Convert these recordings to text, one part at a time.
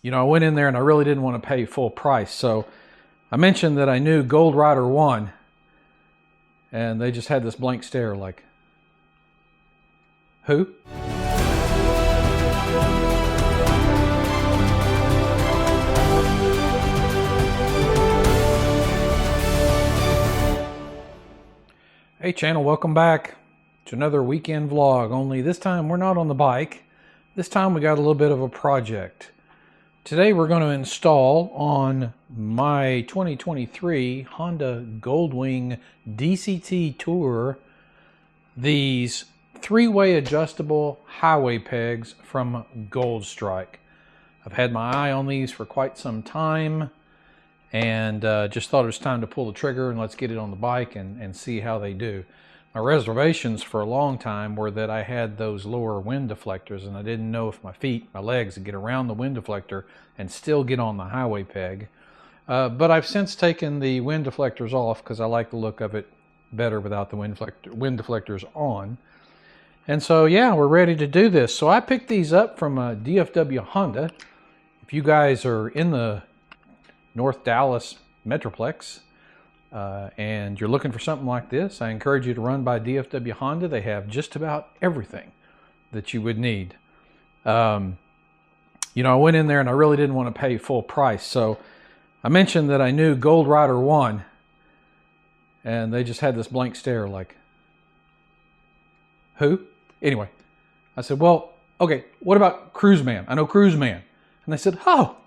You know, I went in there and I really didn't want to pay full price. So I mentioned that I knew Gold Rider 1, and they just had this blank stare like, who? Hey channel, welcome back to another weekend vlog, only this time we're not on the bike. This time we got a little bit of a project. Today we're going to install on my 2023 Honda Goldwing DCT Tour these three-way adjustable highway pegs from Goldstrike. I've had my eye on these for quite some time, and just thought it was time to pull the trigger and let's get it on the bike and see how they do. My reservations for a long time were that I had those lower wind deflectors, and I didn't know if my legs would get around the wind deflector and still get on the highway peg. But I've since taken the wind deflectors off because I like the look of it better without the wind deflectors on. And so yeah, we're ready to do this. So I picked these up from DFW Honda. If you guys are in the North Dallas Metroplex and you're looking for something like this, I encourage you to run by DFW Honda. They have just about everything that you would need. You know, I went in there and I really didn't want to pay full price. So I mentioned that I knew Gold Rider 1, and they just had this blank stare like, who? Anyway, I said, well, okay, what about Cruiseman? I know Cruiseman. And they said, oh,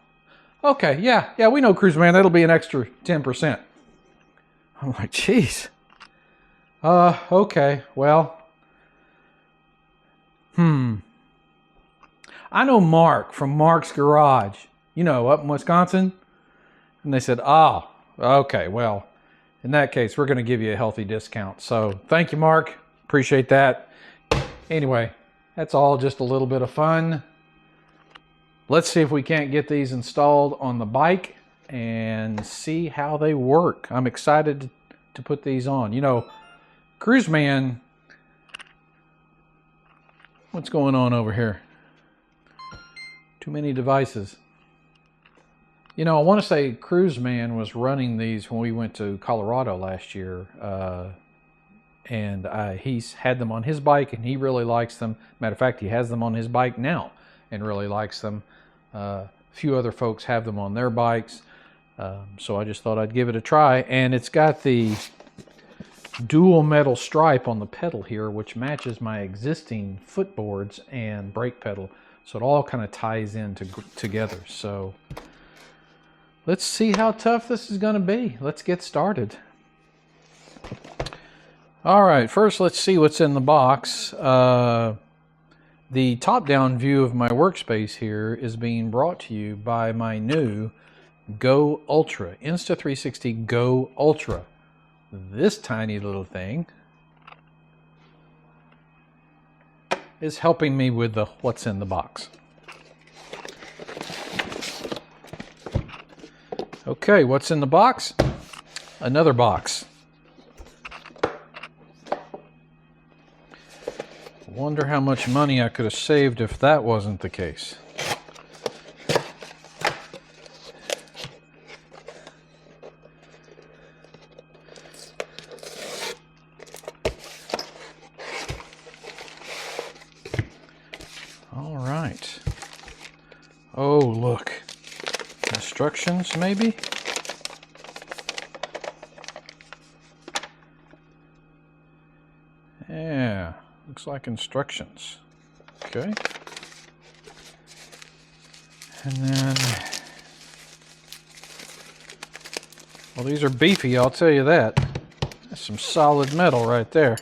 okay, yeah, we know Cruiseman. That'll be an extra 10%. I'm like, geez. Okay, well. I know Mark from Mark's Garage, you know, up in Wisconsin. And they said, oh, okay, well, in that case, we're going to give you a healthy discount. So thank you, Mark. Appreciate that. Anyway, that's all just a little bit of fun. Let's see if we can't get these installed on the bike and see how they work. I'm excited to put these on. You know, Cruiseman, what's going on over here? Too many devices. You know, I want to say Cruiseman was running these when we went to Colorado last year. And he's had them on his bike and he really likes them. Matter of fact, he has them on his bike now and really likes them. A few other folks have them on their bikes. So I just thought I'd give it a try. And it's got the dual metal stripe on the pedal here, which matches my existing footboards and brake pedal. So it all kind of ties in together. So let's see how tough this is going to be. Let's get started. All right, first let's see what's in the box. The top-down view of my workspace here is being brought to you by my new Go Ultra, Insta360 Go Ultra. This tiny little thing is helping me with the what's in the box. Okay, what's in the box? Another box. Wonder how much money I could have saved if that wasn't the case. All right. Oh, look. Instructions, maybe? Yeah. Looks like instructions. Okay. And then, well, these are beefy, I'll tell you that. That's some solid metal right there.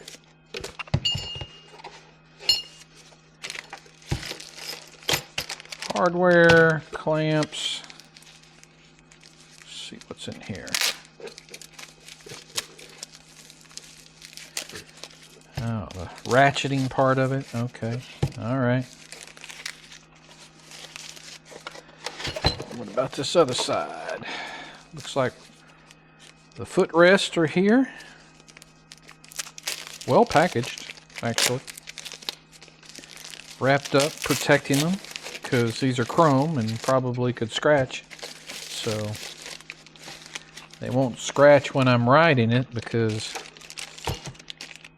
Hardware, clamps. Let's see what's in here. Oh, the ratcheting part of it. Okay. All right. What about this other side? Looks like the footrests are here. Well packaged, actually. Wrapped up, protecting them. because these are chrome and probably could scratch. So they won't scratch when I'm riding it, because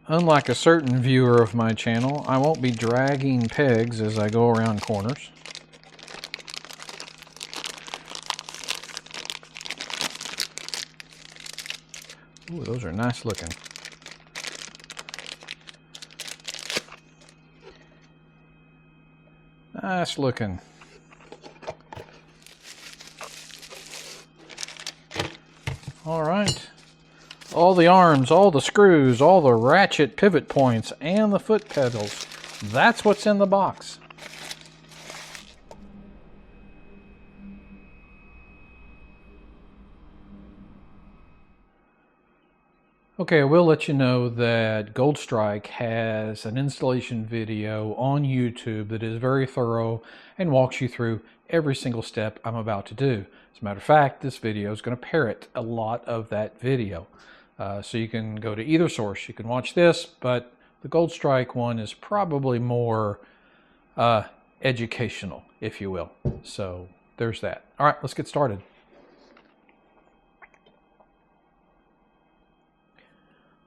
unlike a certain viewer of my channel, I won't be dragging pegs as I go around corners. Ooh, those are nice looking. Nice looking. All right. All the arms, all the screws, all the ratchet pivot points, and the foot pedals. That's what's in the box. Okay, I will let you know that Goldstrike has an installation video on YouTube that is very thorough and walks you through every single step I'm about to do. As a matter of fact, this video is going to parrot a lot of that video. So you can go to either source. You can watch this, but the Goldstrike one is probably more educational, if you will. So there's that. All right, let's get started.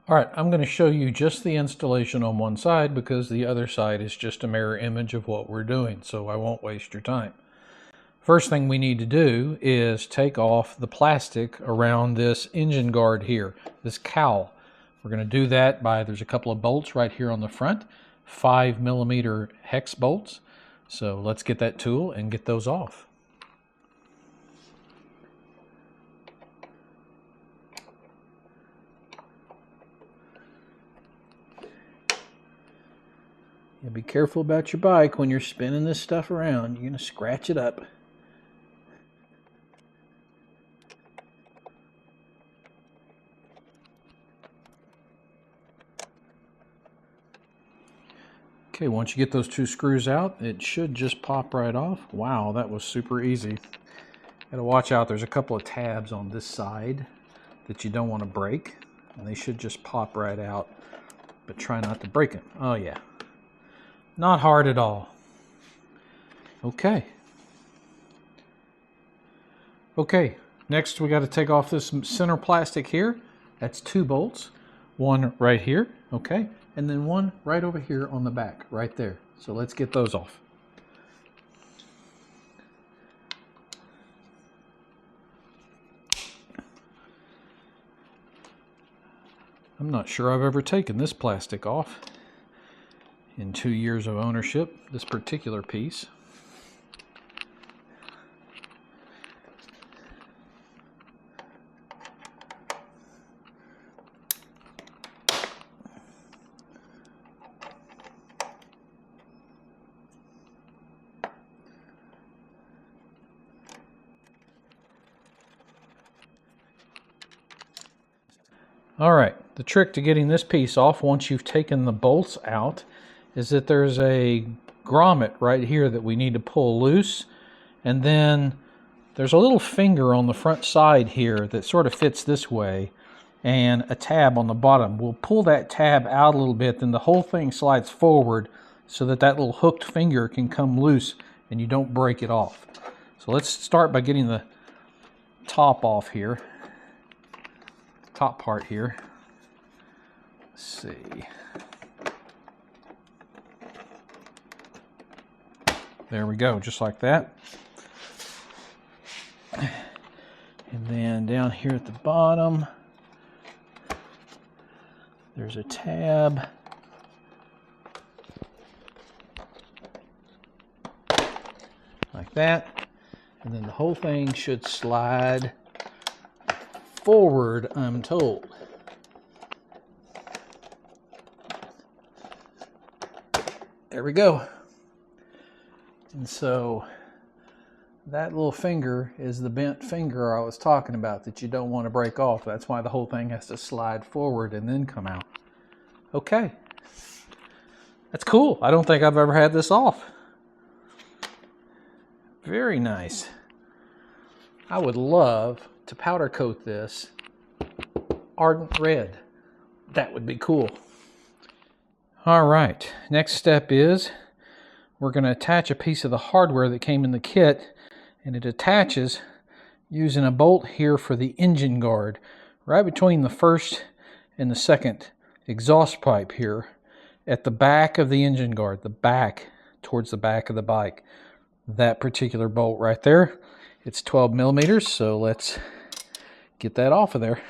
All right, I'm going to show you just the installation on one side because the other side is just a mirror image of what we're doing, so I won't waste your time. First thing we need to do is take off the plastic around this engine guard here, this cowl. We're going to do that by, there's a couple of bolts right here on the front, 5mm hex bolts. So let's get that tool and get those off. Yeah, be careful about your bike when you're spinning this stuff around. You're going to scratch it up. Okay, once you get those two screws out, it should just pop right off. Wow, that was super easy. Gotta watch out, there's a couple of tabs on this side that you don't want to break, and they should just pop right out, but try not to break them. Oh yeah. Not hard at all. Okay. Okay, next we got to take off this center plastic here. That's 2 bolts. One right here, okay? And then one right over here on the back, right there. So let's get those off. I'm not sure I've ever taken this plastic off in 2 years of ownership, this particular piece. All right, the trick to getting this piece off once you've taken the bolts out is that there's a grommet right here that we need to pull loose, and then there's a little finger on the front side here that sort of fits this way, and a tab on the bottom. We'll pull that tab out a little bit, then the whole thing slides forward so that that little hooked finger can come loose and you don't break it off. So let's start by getting the top off here. Top part here. Let's see. There we go, just like that. And then down here at the bottom, there's a tab. Like that. And then the whole thing should slide forward, I'm told. There we go. And so that little finger is the bent finger I was talking about that you don't want to break off. That's why the whole thing has to slide forward and then come out. Okay. That's cool. I don't think I've ever had this off. Very nice. I would love to powder coat this Ardent red. That would be cool. All right, next step is we're going to attach a piece of the hardware that came in the kit, and it attaches using a bolt here for the engine guard, right between the first and the second exhaust pipe here at the back of the engine guard, the back, towards the back of the bike. That particular bolt right there, it's 12 millimeters, so let's get that off of there.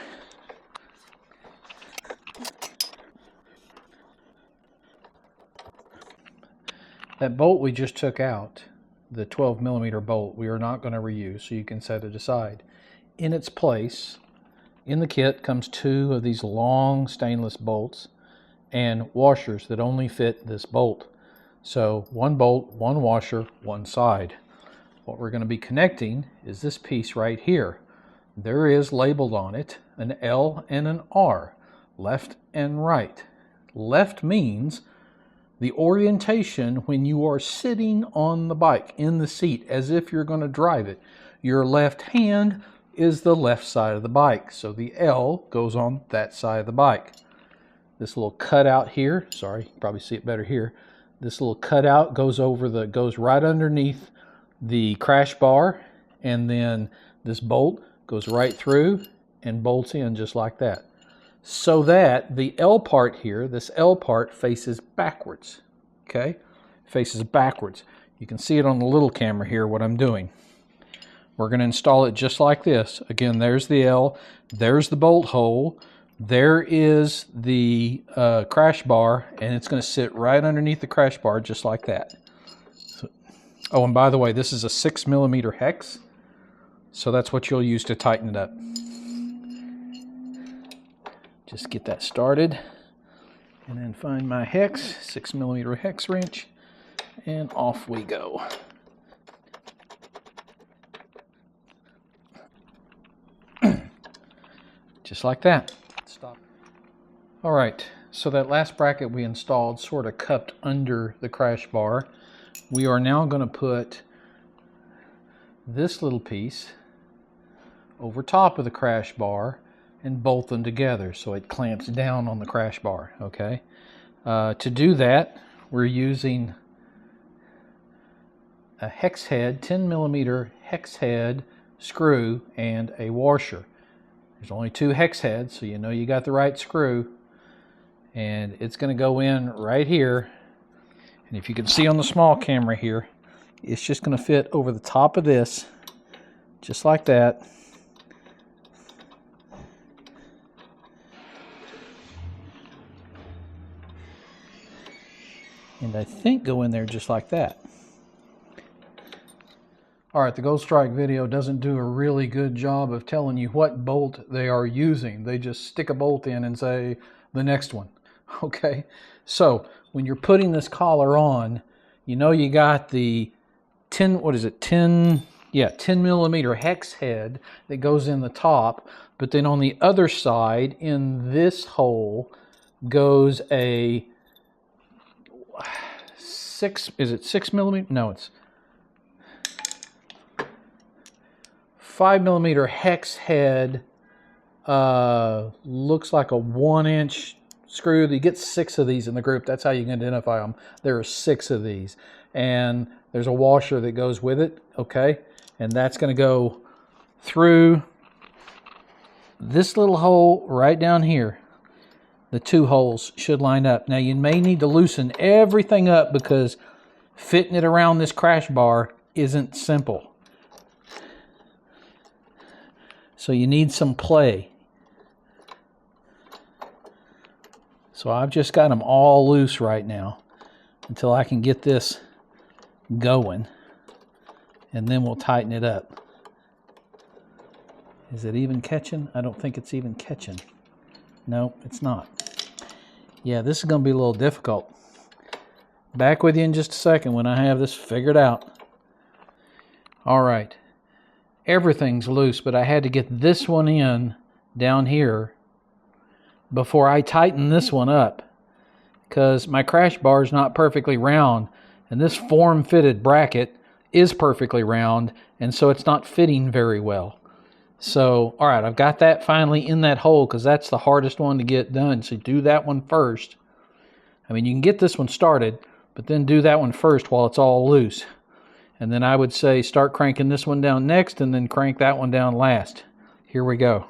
That bolt we just took out, the 12 millimeter bolt, we are not going to reuse, so you can set it aside. In its place, in the kit comes 2 of these long stainless bolts and washers that only fit this bolt. So 1 bolt, 1 washer, 1 side. What we're going to be connecting is this piece right here. There is labeled on it an L and an R, left and right. Left means the orientation when you are sitting on the bike, in the seat, as if you're going to drive it. Your left hand is the left side of the bike, so the L goes on that side of the bike. This little cutout here, sorry, you can probably see it better here. This little cutout goes right underneath the crash bar, and then this bolt goes right through and bolts in just like that. So that the L part here, this L part faces backwards, okay? Faces backwards. You can see it on the little camera here, what I'm doing. We're going to install it just like this. Again, there's the L, there's the bolt hole, there is the crash bar, and it's going to sit right underneath the crash bar just like that. So, oh, and by the way, this is a 6 millimeter hex, so that's what you'll use to tighten it up. Just get that started, and then find my hex, 6 millimeter hex wrench, and off we go. Just like that. Stop. All right, so that last bracket we installed sort of cupped under the crash bar. We are now going to put this little piece over top of the crash bar and bolt them together so it clamps down on the crash bar, okay? To do that, we're using a hex head, 10 millimeter hex head screw and a washer. There's only 2 hex heads, so you know you got the right screw. And it's going to go in right here. And if you can see on the small camera here, it's just going to fit over the top of this, just like that. And I think go in there just like that. Alright, the Gold Strike video doesn't do a really good job of telling you what bolt they are using. They just stick a bolt in and say, the next one. Okay, so when you're putting this collar on, you know you got the 10 millimeter hex head that goes in the top, but then on the other side, in this hole, goes a 6 millimeter? No, it's 5 millimeter hex head. Looks like a 1-inch screw. You get 6 of these in the group. That's how you can identify them. There are 6 of these, and there's a washer that goes with it, okay? And that's going to go through this little hole right down here. The 2 holes should line up. Now you may need to loosen everything up because fitting it around this crash bar isn't simple. So you need some play. So I've just got them all loose right now until I can get this going, and then we'll tighten it up. Is it even catching? I don't think it's even catching. No, it's not. Yeah, this is going to be a little difficult. Back with you in just a second when I have this figured out. All right. Everything's loose, but I had to get this one in down here before I tighten this one up, because my crash bar is not perfectly round, and this form-fitted bracket is perfectly round, and so it's not fitting very well. So, all right, I've got that finally in that hole because that's the hardest one to get done. So do that one first. I mean, you can get this one started, but then do that one first while it's all loose. And then I would say start cranking this one down next and then crank that one down last. Here we go.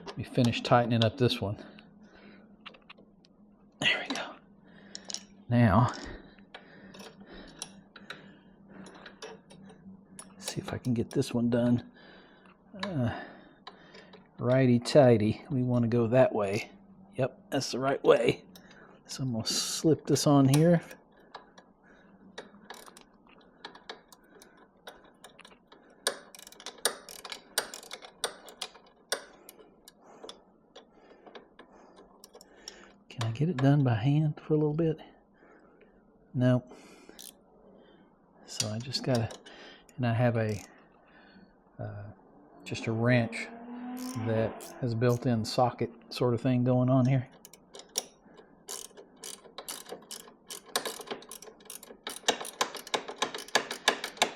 Let me finish tightening up this one. There we go. Now, see if I can get this one done. Righty-tighty. We want to go that way. Yep, that's the right way. So I'm going to slip this on here. Can I get it done by hand for a little bit? No. So I just got to, and I have a, just a wrench that has a built-in socket sort of thing going on here.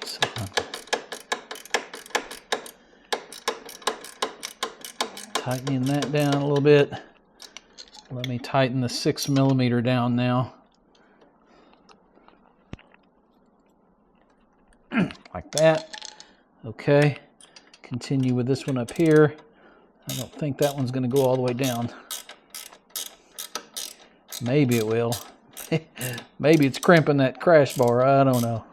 So tightening that down a little bit. Let me tighten the 6mm down now. Like that. Okay. Continue with this one up here. I don't think that one's going to go all the way down. Maybe it will. Maybe it's crimping that crash bar. I don't know.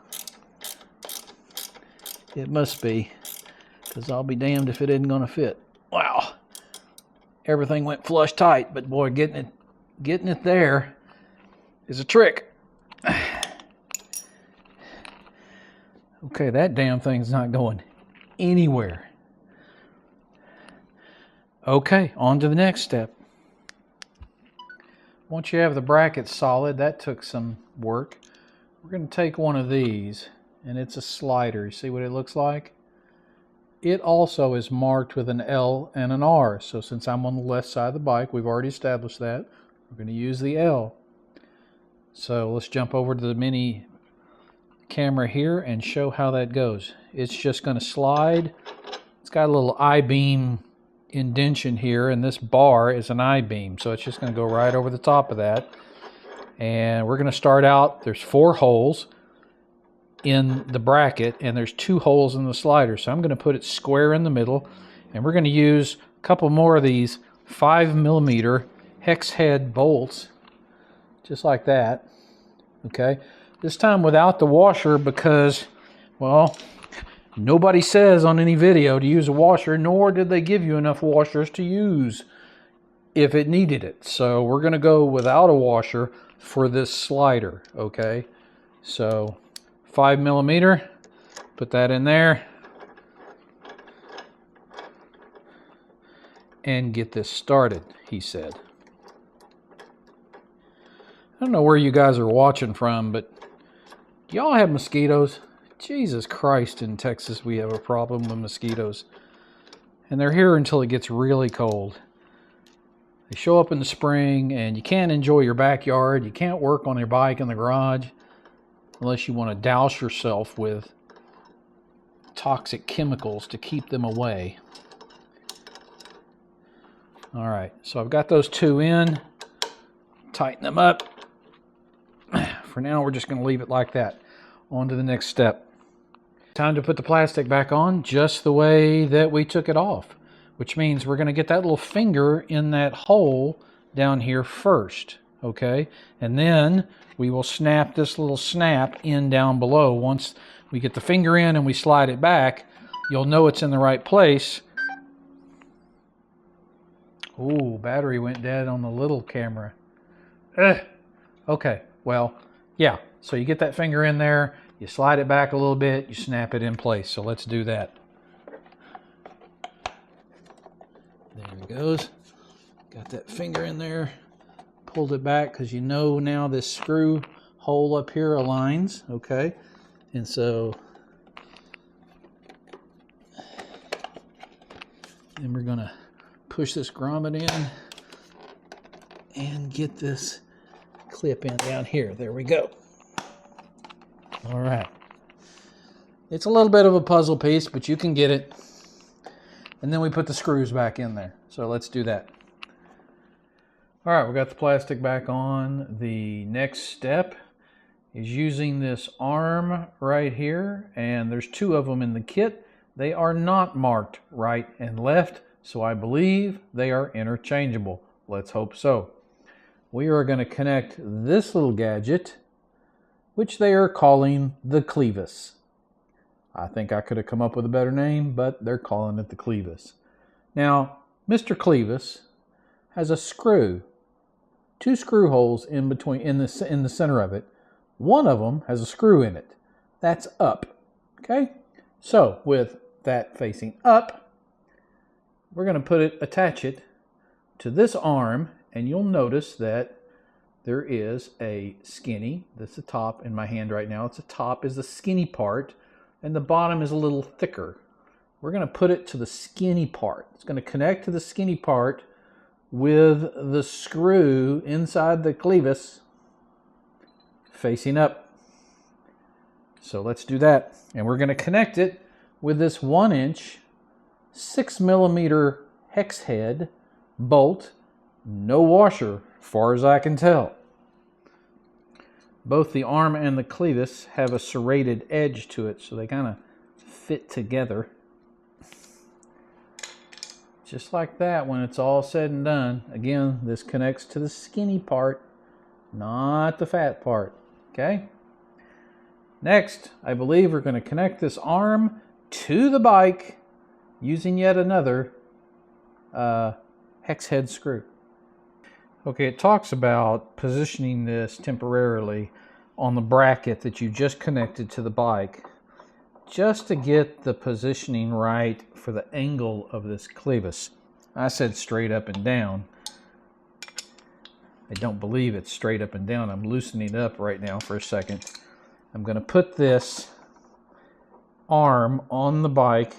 It must be, because I'll be damned if it isn't going to fit. Wow. Everything went flush tight, but boy, getting it there is a trick. Okay, that damn thing's not going anywhere. Okay, on to the next step. Once you have the brackets solid, that took some work. We're going to take one of these, and it's a slider. You see what it looks like? It also is marked with an L and an R. So since I'm on the left side of the bike, we've already established that. We're going to use the L. So let's jump over to the mini camera here and show how that goes. It's just going to slide. It's got a little I-beam indentation here, and this bar is an I-beam. So it's just going to go right over the top of that. And we're going to start out, there's 4 holes in the bracket, and there's 2 holes in the slider. So I'm going to put it square in the middle, and we're going to use a couple more of these 5mm hex head bolts, just like that. Okay, this time without the washer because, well, nobody says on any video to use a washer, nor did they give you enough washers to use if it needed it. So we're going to go without a washer for this slider. Okay, so 5mm, put that in there, and get this started, he said. I don't know where you guys are watching from, but do y'all have mosquitoes? Jesus Christ, in Texas we have a problem with mosquitoes. And they're here until it gets really cold. They show up in the spring, and you can't enjoy your backyard. You can't work on your bike in the garage unless you want to douse yourself with toxic chemicals to keep them away. All right, so I've got those 2 in. Tighten them up. For now, we're just going to leave it like that. On to the next step. Time to put the plastic back on just the way that we took it off, which means we're going to get that little finger in that hole down here first, okay? And then we will snap this little snap in down below. Once we get the finger in and we slide it back, you'll know it's in the right place. Ooh, battery went dead on the little camera. Okay, well, yeah. So you get that finger in there, you slide it back a little bit, you snap it in place. So let's do that. There it goes. Got that finger in there. Pulled it back because you know now this screw hole up here aligns, okay? And so then we're going to push this grommet in and get this clip in down here. There we go. All right. It's a little bit of a puzzle piece, but you can get it. And then we put the screws back in there. So let's do that. All right, we got the plastic back on. The next step is using this arm right here, and there's two of them in the kit. They are not marked right and left, so I believe they are interchangeable. Let's hope so. We are going to connect this little gadget, which they are calling the clevis. I think I could have come up with a better name, but they're calling it the clevis. Now, Mr. Clevis has a screw, two screw holes in between, in the center of it. One of them has a screw in it. That's up. Okay? So, with that facing up, we're going to attach it to this arm, and you'll notice that there is a skinny, that's the top in my hand right now. It's the top is the skinny part, and the bottom is a little thicker. We're going to put it to the skinny part. It's going to connect to the skinny part with the screw inside the clevis facing up. So let's do that. And we're going to connect it with this 1-inch 6mm hex head bolt. No washer, as far as I can tell. Both the arm and the clevis have a serrated edge to it, so they kind of fit together. Just like that, when it's all said and done. Again, this connects to the skinny part, not the fat part. Okay? Next, I believe we're going to connect this arm to the bike using yet another hex head screw. Okay, it talks about positioning this temporarily on the bracket that you just connected to the bike, just to get the positioning right for the angle of this clevis. I said straight up and down. I don't believe it's straight up and down. I'm loosening it up right now for a second. I'm going to put this arm on the bike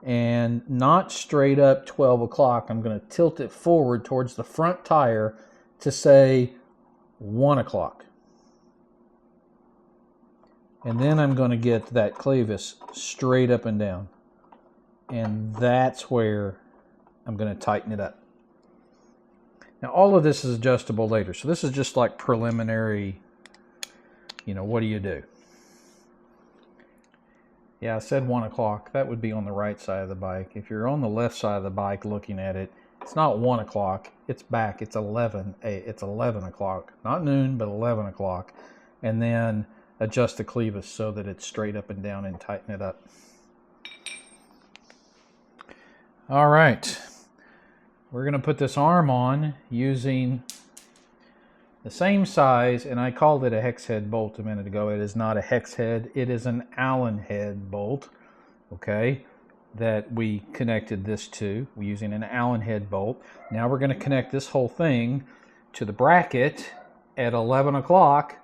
and not straight up 12 o'clock. I'm going to tilt it forward towards the front tire to say 1 o'clock. And then I'm going to get that clevis straight up and down. And that's where I'm going to tighten it up. Now all of this is adjustable later. So this is just like preliminary, what do you do? Yeah, I said 1 o'clock. That would be on the right side of the bike. If you're on the left side of the bike looking at it, it's not 1 o'clock. It's back. It's 11. It's 11 o'clock. Not noon, but 11 o'clock. And then adjust the clevis so that it's straight up and down and tighten it up. All right. We're going to put this arm on using the same size, and I called it a hex head bolt a minute ago. It is not a hex head. It is an Allen head bolt, okay, that we connected this to. We're using an Allen head bolt. Now we're going to connect this whole thing to the bracket at 11 o'clock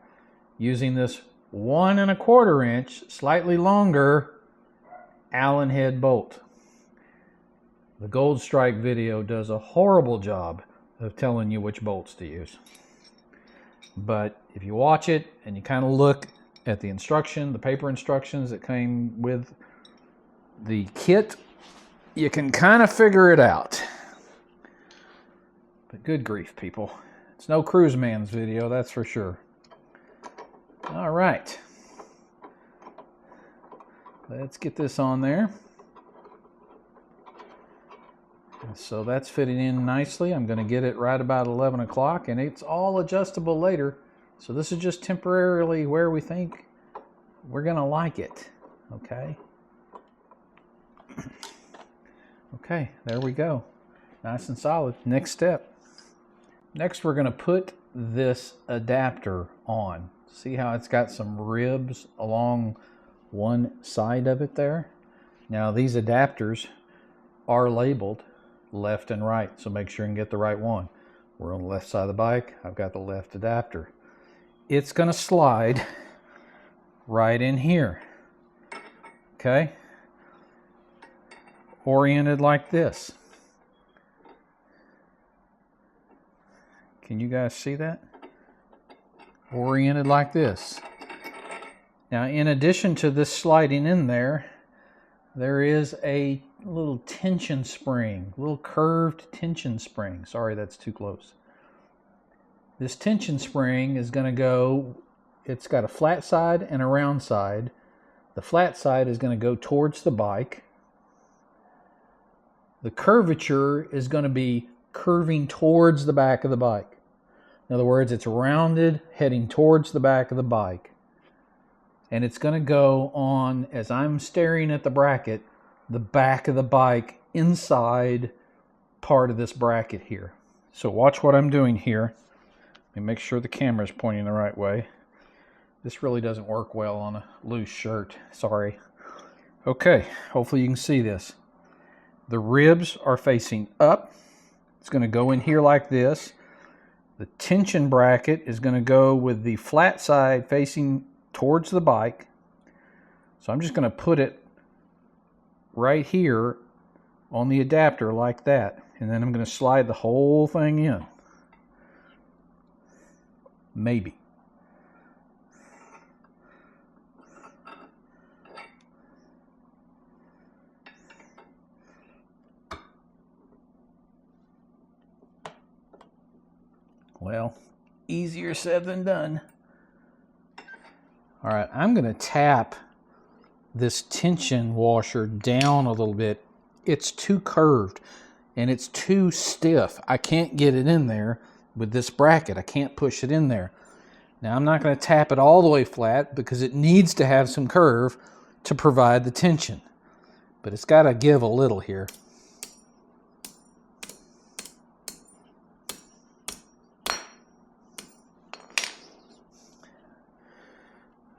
using this 1 1/4 inch, slightly longer Allen head bolt. The Gold Strike video does a horrible job of telling you which bolts to use. But if you watch it and you kind of look at the instruction, the paper instructions that came with the kit, you can kind of figure it out. But good grief, people. It's no Cruiseman's video, that's for sure. All right. Let's get this on there. So that's fitting in nicely. I'm going to get it right about 11 o'clock, and it's all adjustable later. So this is just temporarily where we think we're going to like it. Okay. Okay, there we go. Nice and solid. Next step. Next, we're going to put this adapter on. See how it's got some ribs along one side of it there? Now, these adapters are labeled left and right, so make sure you can get the right one. We're on the left side of the bike. I've got the left adapter. It's going to slide right in here. Okay? Oriented like this. Can you guys see that? Oriented like this. Now, in addition to this sliding in there, there is a little tension spring, little curved tension spring. Sorry, that's too close. This tension spring is going to go, it's got a flat side and a round side. The flat side is going to go towards the bike. The curvature is going to be curving towards the back of the bike. In other words, it's rounded, heading towards the back of the bike. And it's going to go on, as I'm staring at the bracket, the back of the bike inside part of this bracket here. So watch what I'm doing here. Let me make sure the camera's pointing the right way. This really doesn't work well on a loose shirt. Sorry. Okay, hopefully you can see this. The ribs are facing up. It's going to go in here like this. The tension bracket is going to go with the flat side facing towards the bike. So I'm just going to put it right here on the adapter like that. And then I'm going to slide the whole thing in. Maybe. Well, easier said than done. All right, I'm going to tap this tension washer down a little bit. It's too curved and it's too stiff. I can't get it in there with this bracket. I can't push it in there. Now, I'm not going to tap it all the way flat because it needs to have some curve to provide the tension. But it's got to give a little here.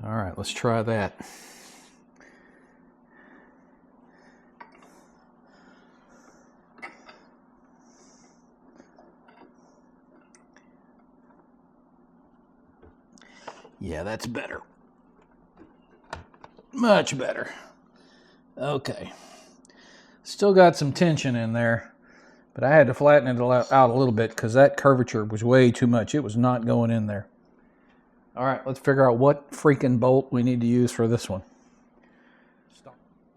All right, let's try that. Yeah, that's better. Much better. Okay. Still got some tension in there, but I had to flatten it out a little bit because that curvature was way too much. It was not going in there. All right, let's figure out what freaking bolt we need to use for this one.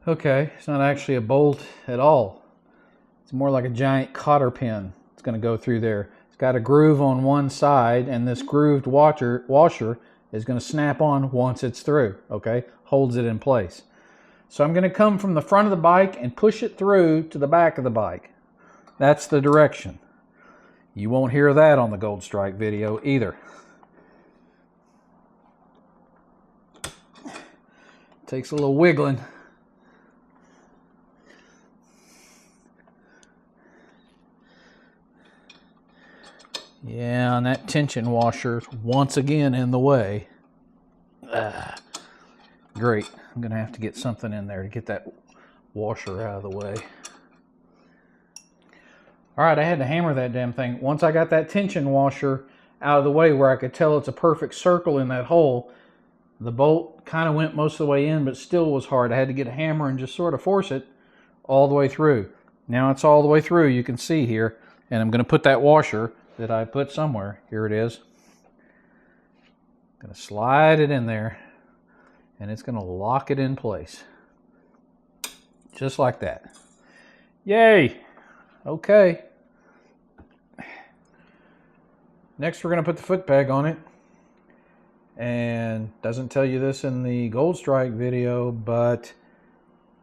Okay, it's not actually a bolt at all. It's more like a giant cotter pin. It's going to go through there. It's got a groove on one side, and this grooved washer is going to snap on once it's through, okay? Holds it in place. So I'm going to come from the front of the bike and push it through to the back of the bike. That's the direction. You won't hear that on the Gold Strike video either. Takes a little wiggling. Yeah, and that tension washer once again in the way. Great. I'm going to have to get something in there to get that washer out of the way. All right, I had to hammer that damn thing. Once I got that tension washer out of the way where I could tell it's a perfect circle in that hole, the bolt kind of went most of the way in, but still was hard. I had to get a hammer and just sort of force it all the way through. Now it's all the way through, you can see here. And I'm going to put that washer that I put somewhere. Here it is. I'm going to slide it in there, and it's going to lock it in place. Just like that. Yay! Okay. Next, we're going to put the foot peg on it. And doesn't tell you this in the Gold Strike video, but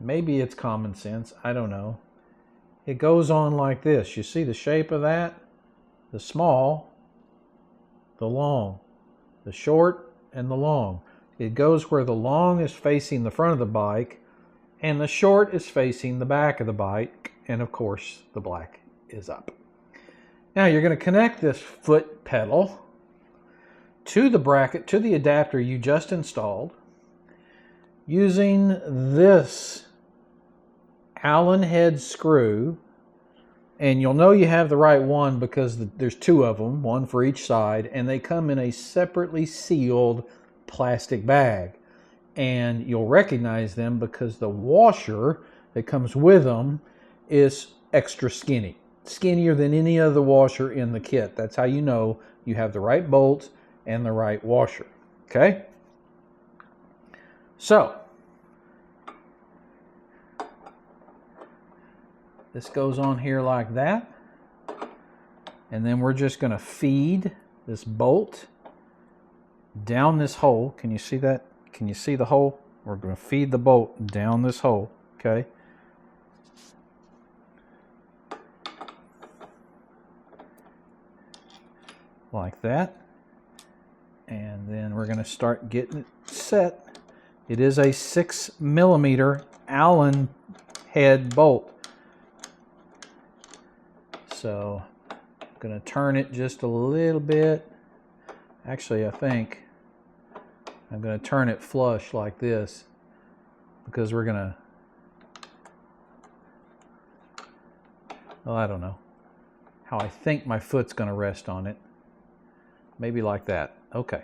maybe it's common sense. I don't know. It goes on like this. You see the shape of that? The small, the long, the short, and the long. It goes where the long is facing the front of the bike, and the short is facing the back of the bike, and of course the black is up. Now you're going to connect this foot pedal to the bracket, to the adapter you just installed, using this Allen head screw. And you'll know you have the right one because there's two of them, one for each side, and they come in a separately sealed plastic bag. And you'll recognize them because the washer that comes with them is extra skinny. Skinnier than any other washer in the kit. That's how you know you have the right bolt and the right washer. Okay? So, this goes on here like that. And then we're just going to feed this bolt down this hole. Can you see that? Can you see the hole? We're going to feed the bolt down this hole, okay? Like that. And then we're going to start getting it set. It is a 6mm Allen head bolt. So I'm going to turn it just a little bit. Actually, I think I'm going to turn it flush like this, because we're going to, well, I don't know how I think my foot's going to rest on it. Maybe like that. Okay.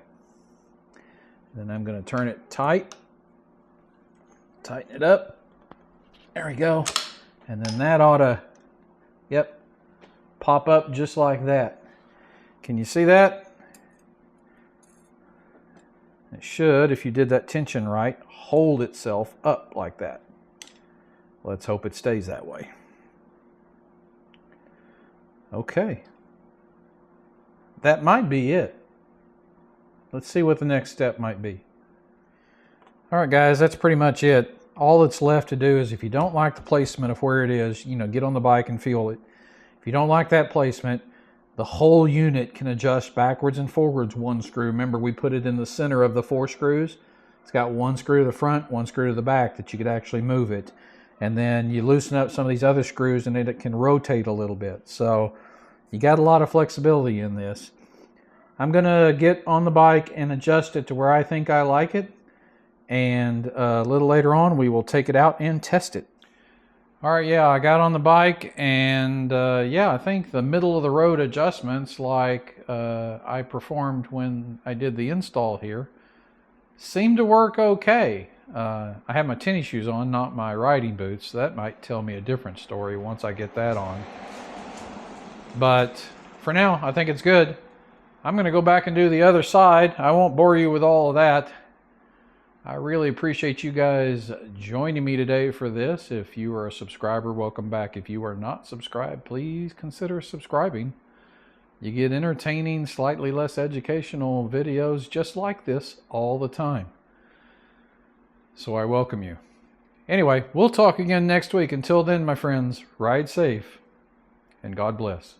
Then I'm going to turn it tight. Tighten it up. There we go. And then that ought to, yep, pop up just like that. Can you see that? It should, if you did that tension right, hold itself up like that. Let's hope it stays that way. Okay. That might be it. Let's see what the next step might be. All right, guys, that's pretty much it. All that's left to do is, if you don't like the placement of where it is, you know, get on the bike and feel it. If you don't like that placement, the whole unit can adjust backwards and forwards one screw. Remember, we put it in the center of the 4 screws. It's got one screw to the front, one screw to the back that you could actually move it. And then you loosen up some of these other screws and it can rotate a little bit. So you got a lot of flexibility in this. I'm going to get on the bike and adjust it to where I think I like it. And a little later on, we will take it out and test it. All right, yeah, I got on the bike, and yeah, I think the middle of the road adjustments, like I performed when I did the install here, seemed to work okay. I have my tennis shoes on, not my riding boots, so that might tell me a different story once I get that on. But for now, I think it's good. I'm going to go back and do the other side. I won't bore you with all of that. I really appreciate you guys joining me today for this. If you are a subscriber, welcome back. If you are not subscribed, please consider subscribing. You get entertaining, slightly less educational videos just like this all the time. So I welcome you. Anyway, we'll talk again next week. Until then, my friends, ride safe and God bless.